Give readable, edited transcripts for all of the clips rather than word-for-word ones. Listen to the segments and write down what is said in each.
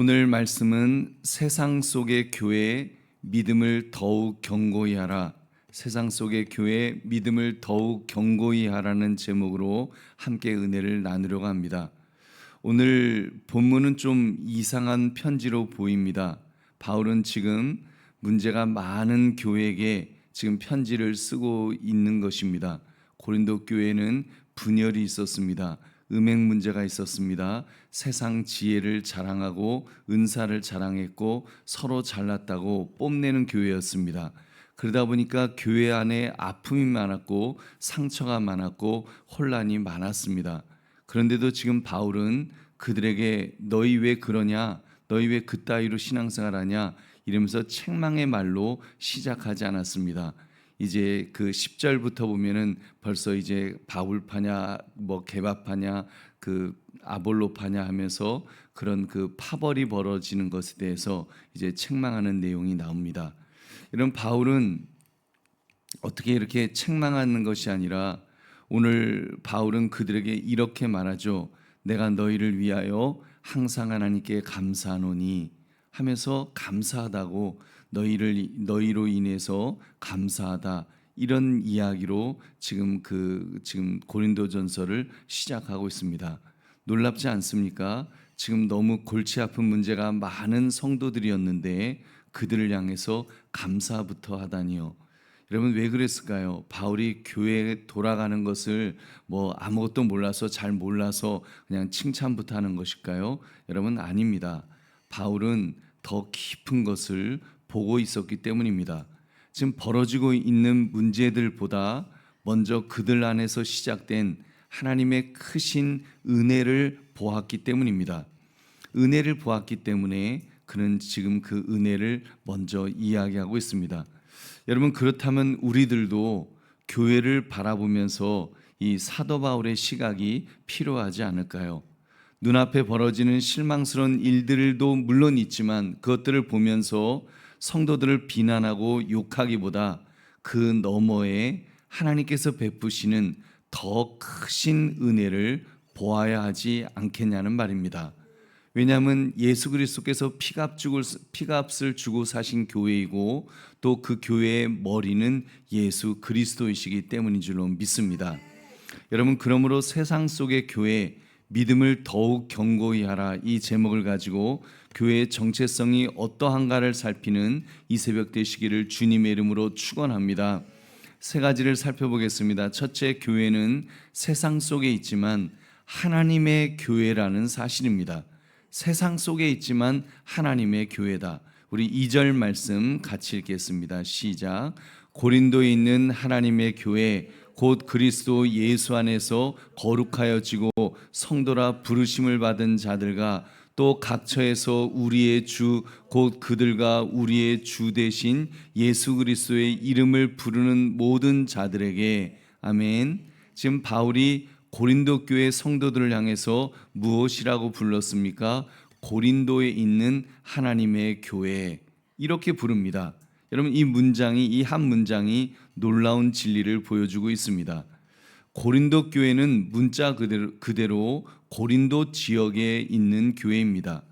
오늘 말씀은 세상 속의 교회 믿음을 더욱 견고히 하라. 세상 속의 교회 믿음을 더욱 견고히 하라는 제목으로 함께 은혜를 나누려고 합니다. 오늘 본문은 좀 이상한 편지로 보입니다. 바울은 지금 문제가 많은 교회에게 지금 편지를 쓰고 있는 것입니다. 고린도 교회는 분열이 있었습니다. 음행 문제가 있었습니다. 세상 지혜를 자랑하고 은사를 자랑했고 서로 잘났다고 뽐내는 교회였습니다. 그러다 보니까 교회 안에 아픔이 많았고 상처가 많았고 혼란이 많았습니다. 그런데도 지금 바울은 그들에게 너희 왜 그러냐? 너희 왜 그따위로 신앙생활하냐? 이러면서 책망의 말로 시작하지 않았습니다. 이제 그 10절부터 보면은 벌써 이제 바울파냐 뭐 게바파냐 그 아볼로파냐 하면서 그런 그 파벌이 벌어지는 것에 대해서 이제 책망하는 내용이 나옵니다. 이런 바울은 어떻게 이렇게 책망하는 것이 아니라 오늘 바울은 그들에게 이렇게 말하죠. 내가 너희를 위하여 항상 하나님께 감사하노니 하면서 감사하다고 너희로 인해서 감사하다 이런 이야기로 지금 고린도전서를 시작하고 있습니다. 놀랍지 않습니까? 지금 너무 골치 아픈 문제가 많은 성도들이었는데 그들을 향해서 감사부터 하다니요. 여러분 왜 그랬을까요? 바울이 교회에 돌아가는 것을 뭐 아무것도 몰라서 잘 몰라서 그냥 칭찬부터 하는 것일까요? 여러분 아닙니다. 바울은 더 깊은 것을 보고 있었기 때문입니다. 지금 벌어지고 있는 문제들보다 먼저 그들 안에서 시작된 하나님의 크신 은혜를 보았기 때문입니다. 은혜를 보았기 때문에 그는 지금 그 은혜를 먼저 이야기하고 있습니다. 여러분 그렇다면 우리들도 교회를 바라보면서 이 사도 바울의 시각이 필요하지 않을까요? 눈앞에 벌어지는 실망스러운 일들도 물론 있지만 그것들을 보면서 성도들을 비난하고 욕하기보다 그 너머에 하나님께서 베푸시는 더 크신 은혜를 보아야 하지 않겠냐는 말입니다. 왜냐하면 예수 그리스도께서 피값을 주고 사신 교회이고 또 그 교회의 머리는 예수 그리스도이시기 때문인 줄로 믿습니다. 여러분 그러므로 세상 속의 교회 믿음을 더욱 견고히 하라 이 제목을 가지고 교회의 정체성이 어떠한가를 살피는 이 새벽 되시기를 주님의 이름으로 축원합니다. 세 가지를 살펴보겠습니다. 첫째, 교회는 세상 속에 있지만 하나님의 교회라는 사실입니다. 세상 속에 있지만 하나님의 교회다. 우리 2절 말씀 같이 읽겠습니다. 시작. 고린도에 있는 하나님의 교회 곧 그리스도 예수 안에서 거룩하여지고 성도라 부르심을 받은 자들과 또 각처에서 우리의 주 곧 그들과 우리의 주 되신 예수 그리스도의 이름을 부르는 모든 자들에게 아멘. 지금 바울이 고린도 교회 성도들을 향해서 무엇이라고 불렀습니까? 고린도에 있는 하나님의 교회 이렇게 부릅니다. 여러분 이 한 문장이 놀라운 진리를 보여주고 있습니다. 고린도 교회는 문자 그대로 고린도 지역에 있는 교회입니다.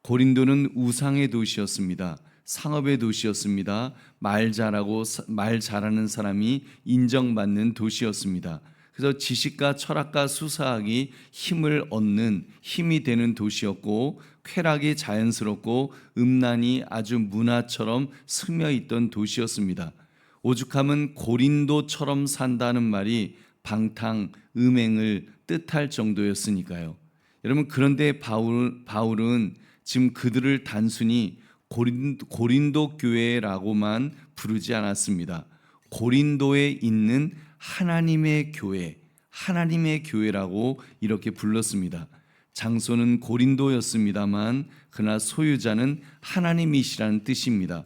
고린도는 우상의 도시였습니다. 상업의 도시였습니다. 말 잘하는 사람이 인정받는 도시였습니다. 그래서 지식과 철학과 수사학이 힘이 되는 도시였고 쾌락이 자연스럽고 음란이 아주 문화처럼 스며있던 도시였습니다. 오죽하면 고린도처럼 산다는 말이 방탕, 음행을 뜻할 정도였으니까요. 여러분 그런데 바울은 지금 그들을 단순히 고린도 교회라고만 부르지 않았습니다. 고린도에 있는 하나님의 교회라고 이렇게 불렀습니다. 장소는 고린도였습니다만 그러나 소유자는 하나님이시라는 뜻입니다.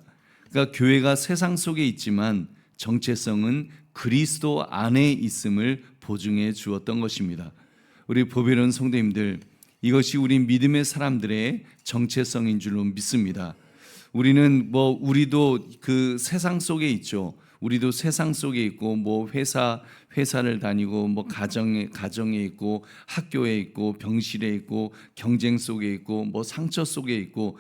그러니까 교회가 세상 속에 있지만 정체성은 그리스도 안에 있음을 보증해 주었던 것입니다. 우리 보배로운 성도님들, 이것이 우리 믿음의 사람들의 정체성인 줄로 믿습니다. 우리도 그 세상 속에 있죠. 우리도 세상 속에 있고 뭐 회사를 다니고 뭐 가정에 있고 학교에 있고 병실에 있고 경쟁 속에 있고 뭐 상처 속에 있고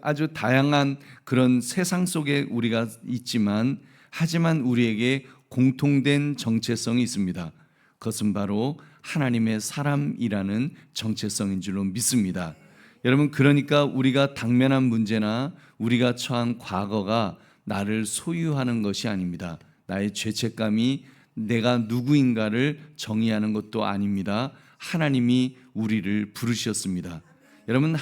아주 다양한 그런 세상 속에 우리가 있지만 하지만 우리에게 공통된 정체성이 있습니다. 그것은 바로 하나님의 사람이라는 정체성인 줄로 믿습니다. 여러분, 그러니까 우리가 당면한 문제나 우리가 처한 과거가 나를 소유하는 것이 아닙니다. 나의 죄책감이 내가 누구인가를 정의하는 것도 아닙니다. 하나님이 우리를 부르셨습니다. 여러분,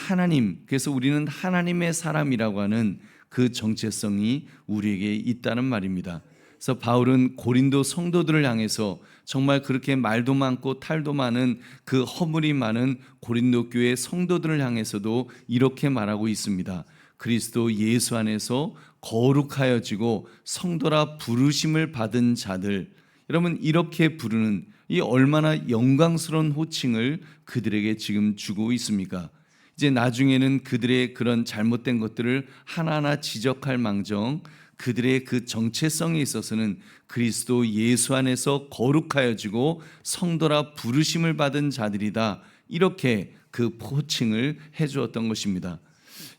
그래서 우리는 하나님의 사람이라고 하는 그 정체성이 우리에게 있다는 말입니다. 그래서 바울은 고린도 성도들을 향해서 정말 그렇게 말도 많고 탈도 많은 그 허물이 많은 고린도 교회 성도들을 향해서도 이렇게 말하고 있습니다. 그리스도 예수 안에서 거룩하여지고 성도라 부르심을 받은 자들, 여러분, 이렇게 부르는 이 얼마나 영광스러운 호칭을 그들에게 지금 주고 있습니까? 이제 나중에는 그들의 그런 잘못된 것들을 하나하나 지적할 망정, 그들의 그 정체성에 있어서는 그리스도 예수 안에서 거룩하여지고 성도라 부르심을 받은 자들이다, 이렇게 그 호칭을 해주었던 것입니다.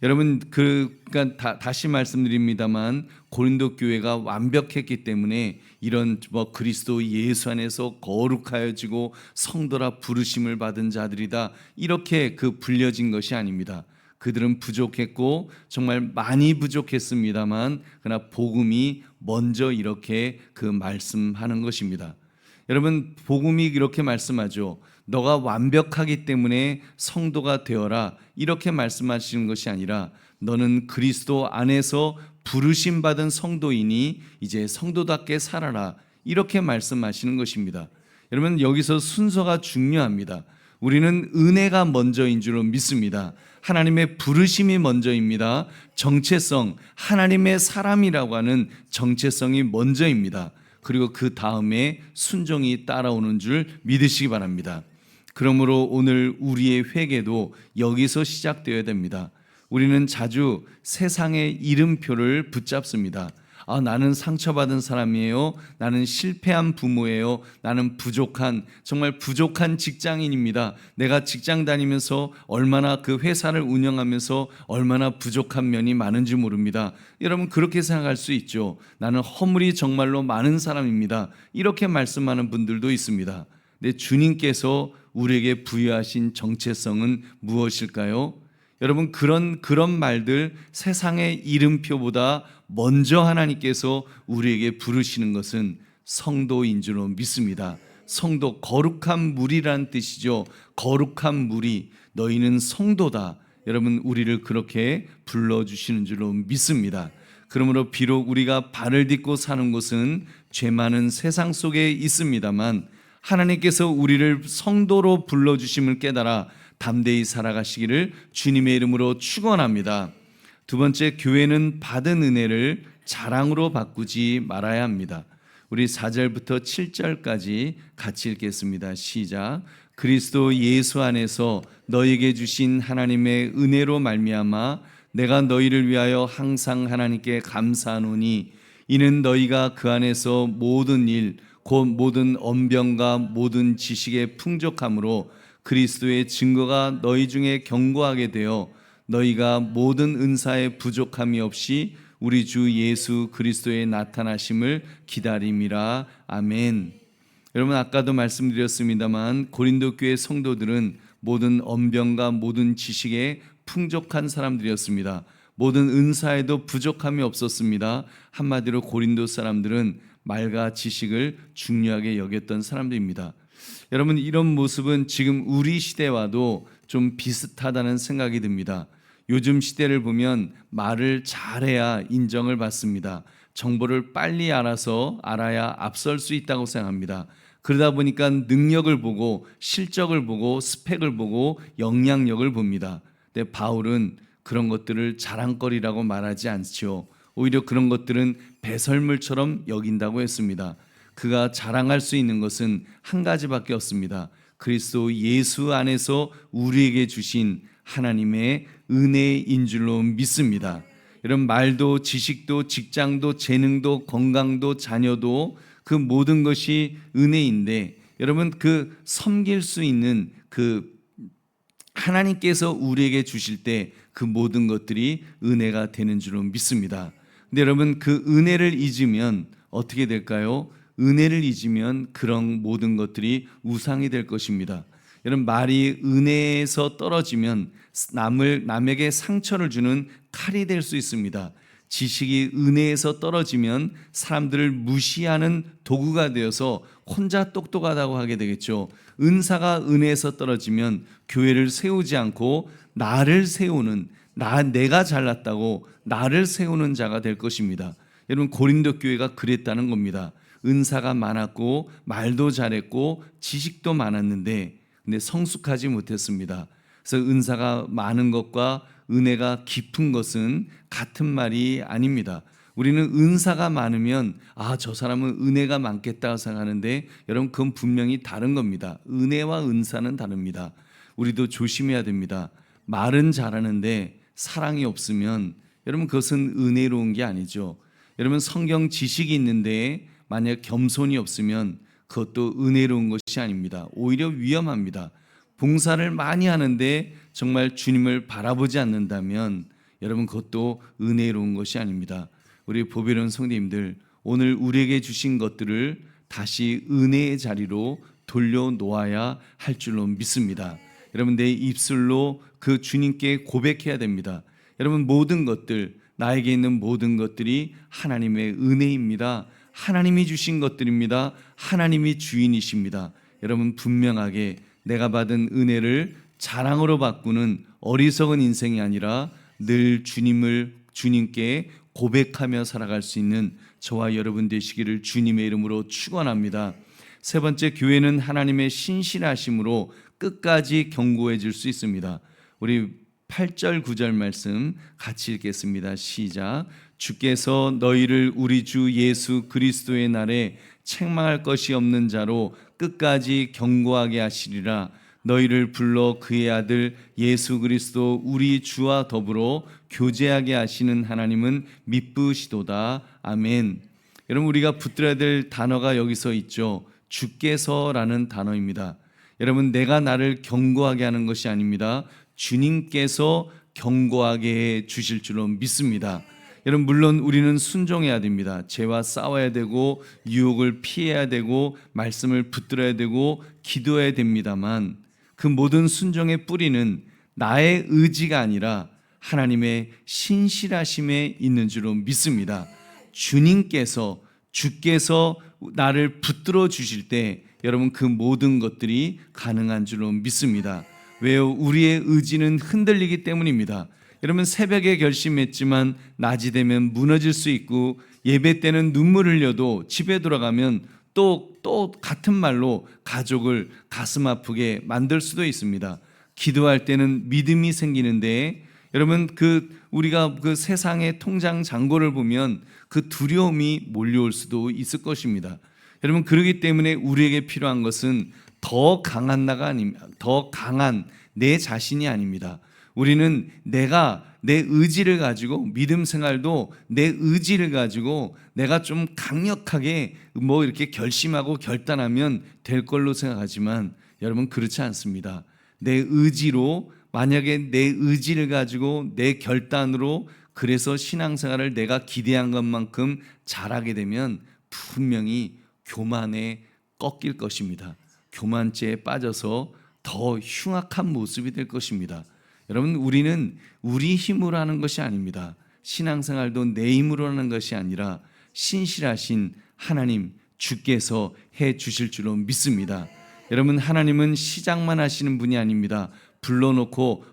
여러분, 그러니까 다시 말씀드립니다만 고린도 교회가 완벽했기 때문에 이런 그리스도 예수 안에서 거룩하여지고 성도라 부르심을 받은 자들이다, 이렇게 불려진 것이 아닙니다. 그들은 부족했고 정말 많이 부족했습니다만 그러나 복음이 먼저 이렇게 말씀하는 것입니다. 여러분, 복음이 이렇게 말씀하죠. 너가 완벽하기 때문에 성도가 되어라, 이렇게 말씀하시는 것이 아니라 너는 그리스도 안에서 부르심 받은 성도이니 이제 성도답게 살아라, 이렇게 말씀하시는 것입니다. 여러분, 여기서 순서가 중요합니다. 우리는 은혜가 먼저인 줄로 믿습니다. 하나님의 부르심이 먼저입니다. 정체성, 하나님의 사람이라고 하는 정체성이 먼저입니다. 그리고 그 다음에 순종이 따라오는 줄 믿으시기 바랍니다. 그러므로 오늘 우리의 회개도 여기서 시작되어야 됩니다. 우리는 자주 세상의 이름표를 붙잡습니다. 나는 상처받은 사람이에요. 나는 실패한 부모예요. 나는 정말 부족한 직장인입니다. 내가 직장 다니면서 얼마나 그 회사를 운영하면서 얼마나 부족한 면이 많은지 모릅니다. 여러분, 그렇게 생각할 수 있죠. 나는 허물이 정말로 많은 사람입니다, 이렇게 말씀하는 분들도 있습니다. 근데 주님께서 우리에게 부여하신 정체성은 무엇일까요? 여러분, 그런 말들, 세상의 이름표보다 먼저 하나님께서 우리에게 부르시는 것은 성도인 줄로 믿습니다. 성도, 거룩한 무리란 뜻이죠. 거룩한 무리, 너희는 성도다. 여러분, 우리를 그렇게 불러주시는 줄로 믿습니다. 그러므로 비록 우리가 발을 딛고 사는 곳은 죄 많은 세상 속에 있습니다만 하나님께서 우리를 성도로 불러주심을 깨달아 담대히 살아가시기를 주님의 이름으로 축원합니다. 두 번째, 교회는 받은 은혜를 자랑으로 바꾸지 말아야 합니다. 우리 4절부터 7절까지 같이 읽겠습니다. 시작. 그리스도 예수 안에서 너희에게 주신 하나님의 은혜로 말미암아 내가 너희를 위하여 항상 하나님께 감사하노니 이는 너희가 그 안에서 모든 일 곧 모든 언변과 모든 지식의 풍족함으로 그리스도의 증거가 너희 중에 견고하게 되어 너희가 모든 은사에 부족함이 없이 우리 주 예수 그리스도의 나타나심을 기다림이라. 아멘. 여러분, 아까도 말씀드렸습니다만 고린도 교회 성도들은 모든 언변과 모든 지식에 풍족한 사람들이었습니다. 모든 은사에도 부족함이 없었습니다. 한마디로 고린도 사람들은 말과 지식을 중요하게 여겼던 사람들입니다. 여러분, 이런 모습은 지금 우리 시대와도 좀 비슷하다는 생각이 듭니다. 요즘 시대를 보면 말을 잘해야 인정을 받습니다. 정보를 빨리 알아야 앞설 수 있다고 생각합니다. 그러다 보니까 능력을 보고 실적을 보고 스펙을 보고 영향력을 봅니다. 근데 바울은 그런 것들을 자랑거리라고 말하지 않죠. 오히려 그런 것들은 배설물처럼 여긴다고 했습니다. 그가 자랑할 수 있는 것은 한 가지밖에 없습니다. 그리스도 예수 안에서 우리에게 주신 하나님의 은혜인 줄로 믿습니다. 이런 말도 지식도 직장도 재능도 건강도 자녀도 그 모든 것이 은혜인데 여러분 그 섬길 수 있는 그 하나님께서 우리에게 주실 때 그 모든 것들이 은혜가 되는 줄로 믿습니다. 근데 여러분 그 은혜를 잊으면 어떻게 될까요? 은혜를 잊으면 그런 모든 것들이 우상이 될 것입니다. 여러분 말이 은혜에서 떨어지면 남에게 상처를 주는 칼이 될 수 있습니다. 지식이 은혜에서 떨어지면 사람들을 무시하는 도구가 되어서 혼자 똑똑하다고 하게 되겠죠. 은사가 은혜에서 떨어지면 교회를 세우지 않고 나를 세우는, 내가 잘났다고 나를 세우는 자가 될 것입니다. 여러분 고린도 교회가 그랬다는 겁니다. 은사가 많았고 말도 잘했고 지식도 많았는데 근데 성숙하지 못했습니다. 그래서 은사가 많은 것과 은혜가 깊은 것은 같은 말이 아닙니다. 우리는 은사가 많으면 저 사람은 은혜가 많겠다 생각하는데 여러분 그건 분명히 다른 겁니다. 은혜와 은사는 다릅니다. 우리도 조심해야 됩니다. 말은 잘하는데 사랑이 없으면 여러분 그것은 은혜로운 게 아니죠. 여러분 성경 지식이 있는데 만약 겸손이 없으면 그것도 은혜로운 것이 아닙니다. 오히려 위험합니다. 봉사를 많이 하는데 정말 주님을 바라보지 않는다면 여러분 그것도 은혜로운 것이 아닙니다. 우리 보배로운 성도님들, 오늘 우리에게 주신 것들을 다시 은혜의 자리로 돌려놓아야 할 줄로 믿습니다. 여러분 내 입술로 그 주님께 고백해야 됩니다. 여러분 모든 것들, 나에게 있는 모든 것들이 하나님의 은혜입니다. 하나님이 주신 것들입니다. 하나님이 주인이십니다. 여러분 분명하게 내가 받은 은혜를 자랑으로 바꾸는 어리석은 인생이 아니라 늘 주님께 고백하며 살아갈 수 있는 저와 여러분 되시기를 주님의 이름으로 축원합니다. 세 번째, 교회는 하나님의 신실하심으로 끝까지 견고해질 수 있습니다. 우리 8절 9절 말씀 같이 읽겠습니다. 시작. 주께서 너희를 우리 주 예수 그리스도의 날에 책망할 것이 없는 자로 끝까지 견고하게 하시리라. 너희를 불러 그의 아들 예수 그리스도 우리 주와 더불어 교제하게 하시는 하나님은 미쁘시도다. 아멘. 여러분 우리가 붙들어야 될 단어가 여기서 있죠. 주께서라는 단어입니다. 여러분 내가 나를 견고하게 하는 것이 아닙니다. 주님께서 견고하게 해 주실 줄로 믿습니다. 여러분 물론 우리는 순종해야 됩니다. 죄와 싸워야 되고 유혹을 피해야 되고 말씀을 붙들어야 되고 기도해야 됩니다만 그 모든 순종의 뿌리는 나의 의지가 아니라 하나님의 신실하심에 있는 줄로 믿습니다. 주께서 나를 붙들어 주실 때 여러분 그 모든 것들이 가능한 줄로 믿습니다. 왜요? 우리의 의지는 흔들리기 때문입니다. 여러분 새벽에 결심했지만 낮이 되면 무너질 수 있고 예배 때는 눈물 흘려도 집에 돌아가면 또 같은 말로 가족을 가슴 아프게 만들 수도 있습니다. 기도할 때는 믿음이 생기는데 여러분 우리가 그 세상의 통장 잔고를 보면 그 두려움이 몰려올 수도 있을 것입니다. 여러분 그렇기 때문에 우리에게 필요한 것은 더 강한 나가 아닙니다. 더 강한 내 자신이 아닙니다. 우리는 내가 내 의지를 가지고 믿음 생활도 내 의지를 가지고 내가 좀 강력하게 이렇게 결심하고 결단하면 될 걸로 생각하지만 여러분 그렇지 않습니다. 내 의지로 만약에 내 의지를 가지고 내 결단으로 그래서 신앙생활을 내가 기대한 것만큼 잘하게 되면 분명히 교만에 꺾일 것입니다. 교만죄에 빠져서 더 흉악한 모습이 될 것입니다. 여러분 우리는 우리 힘으로 하는 것이 아닙니다. 신앙생활도 내 힘으로 하는 것이 아니라 신실하신 하나님 주께서 해 주실 줄로 믿습니다. 여러분 하나님은 시작만 하시는 분이 아닙니다. 불러놓고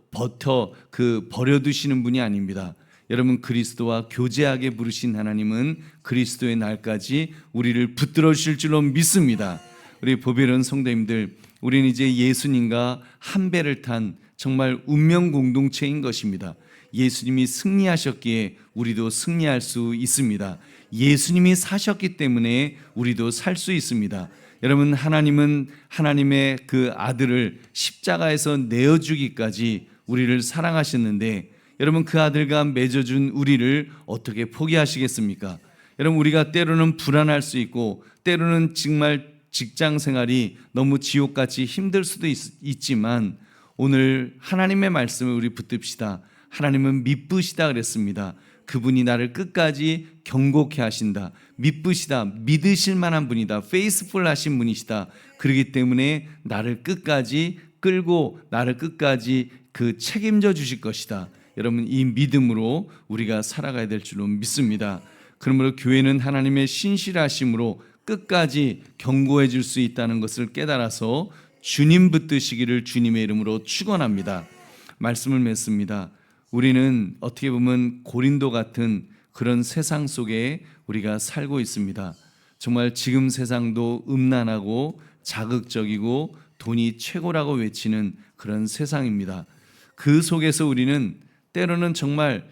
버려두시는 분이 아닙니다. 여러분 그리스도와 교제하게 부르신 하나님은 그리스도의 날까지 우리를 붙들어 주실 줄로 믿습니다. 우리 보배로운 성도님들, 우리는 이제 예수님과 한 배를 탄 정말 운명 공동체인 것입니다. 예수님이 승리하셨기에 우리도 승리할 수 있습니다. 예수님이 사셨기 때문에 우리도 살 수 있습니다. 여러분 하나님은 하나님의 그 아들을 십자가에서 내어주기까지 우리를 사랑하셨는데 여러분 그 아들과 맺어준 우리를 어떻게 포기하시겠습니까? 여러분, 우리가 때로는 불안할 수 있고 때로는 정말 직장 생활이 너무 지옥같이 힘들 수도 있지만 오늘 하나님의 말씀을 우리 붙듭시다. 하나님은 미쁘시다 그랬습니다. 그분이 나를 끝까지 경고케 하신다. 미쁘시다. 믿으실 만한 분이다. 페이스풀 하신 분이시다. 그렇기 때문에 나를 끝까지 끌고 나를 끝까지 그 책임져 주실 것이다. 여러분, 이 믿음으로 우리가 살아가야 될 줄로 믿습니다. 그러므로 교회는 하나님의 신실하심으로 끝까지 경고해 줄 수 있다는 것을 깨달아서 주님 붙드시기를 주님의 이름으로 축원합니다. 말씀을 맺습니다. 우리는 어떻게 보면 고린도 같은 그런 세상 속에 우리가 살고 있습니다. 정말 지금 세상도 음란하고 자극적이고 돈이 최고라고 외치는 그런 세상입니다. 그 속에서 우리는 때로는 정말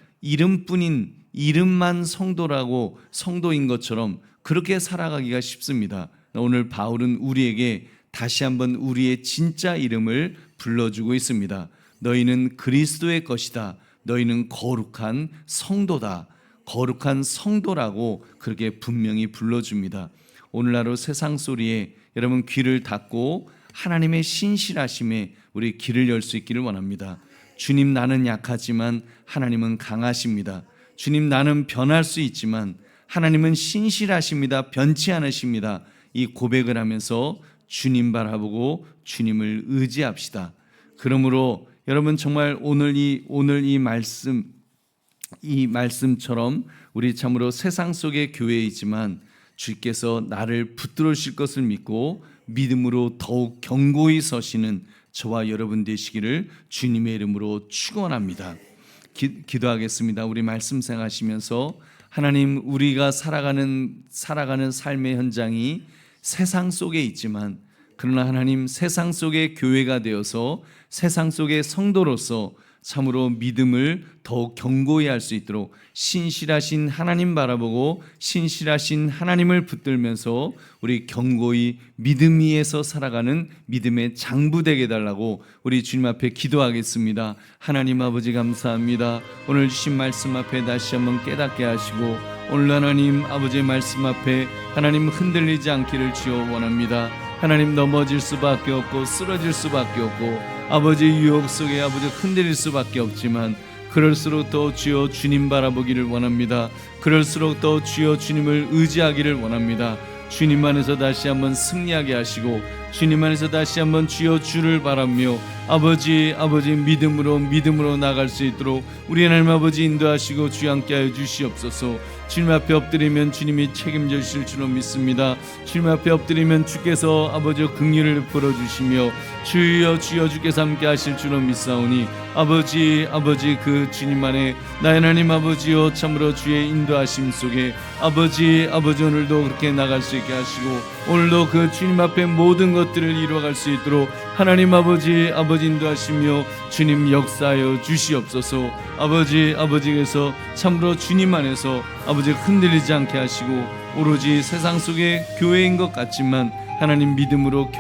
이름만 성도라고 성도인 것처럼 그렇게 살아가기가 쉽습니다. 오늘 바울은 우리에게 다시 한번 우리의 진짜 이름을 불러주고 있습니다. 너희는 그리스도의 것이다. 너희는 거룩한 성도다. 거룩한 성도라고 그렇게 분명히 불러줍니다. 오늘 하루 세상 소리에 여러분 귀를 닫고 하나님의 신실하심에 우리 귀를 열 수 있기를 원합니다. 주님, 나는 약하지만 하나님은 강하십니다. 주님, 나는 변할 수 있지만 하나님은 신실하십니다. 변치 않으십니다. 이 고백을 하면서 주님 바라보고 주님을 의지합시다. 그러므로 여러분, 정말 오늘 이 말씀처럼 우리 참으로 세상 속의 교회이지만 주께서 나를 붙들으실 것을 믿고 믿음으로 더욱 견고히 서시는 저와 여러분 되시기를 주님의 이름으로 축원합니다. 기도하겠습니다. 우리 말씀 생각하시면서 하나님, 우리가 살아가는 삶의 현장이 세상 속에 있지만 그러나 하나님, 세상 속의 교회가 되어서 세상 속의 성도로서 참으로 믿음을 더욱 견고히 할 수 있도록 신실하신 하나님 바라보고 신실하신 하나님을 붙들면서 우리 견고히 믿음 위에서 살아가는 믿음의 장부 되게 해달라고 우리 주님 앞에 기도하겠습니다. 하나님 아버지, 감사합니다. 오늘 주신 말씀 앞에 다시 한번 깨닫게 하시고 오늘 하나님 아버지의 말씀 앞에 하나님 흔들리지 않기를 주여 원합니다. 하나님, 넘어질 수밖에 없고 쓰러질 수밖에 없고 아버지 유혹 속에 아버지 흔들릴 수밖에 없지만 그럴수록 더 주여 주님 바라보기를 원합니다. 그럴수록 더 주여 주님을 의지하기를 원합니다. 주님 안에서 다시 한번 승리하게 하시고 주님 안에서 다시 한번 주여 주를 바라며 아버지 믿음으로 나갈 수 있도록 우리 하나님 아버지 인도하시고 주여 함께하여 주시옵소서. 주님 앞에 엎드리면 주님이 책임져 주실 줄로 믿습니다. 주님 앞에 엎드리면 주께서 아버지 긍휼을 베풀어 주시며 주여 주께서 함께 하실 줄로 믿사오니 아버지 그 주님 안에 나의 하나님 아버지여 참으로 주의 인도하심 속에 아버지 오늘도 그렇게 나갈 수 있게 하시고 오늘도 그 주님 앞에 모든 것들을 이루어갈 수 있도록 하나님 아버지 인도하시며 주님 역사하여 주시옵소서. 아버지께서 참으로 주님 안에서 아버지 흔들리지 않게 하시고 오로지 세상 속의 교회인 것 같지만 하나님 믿음으로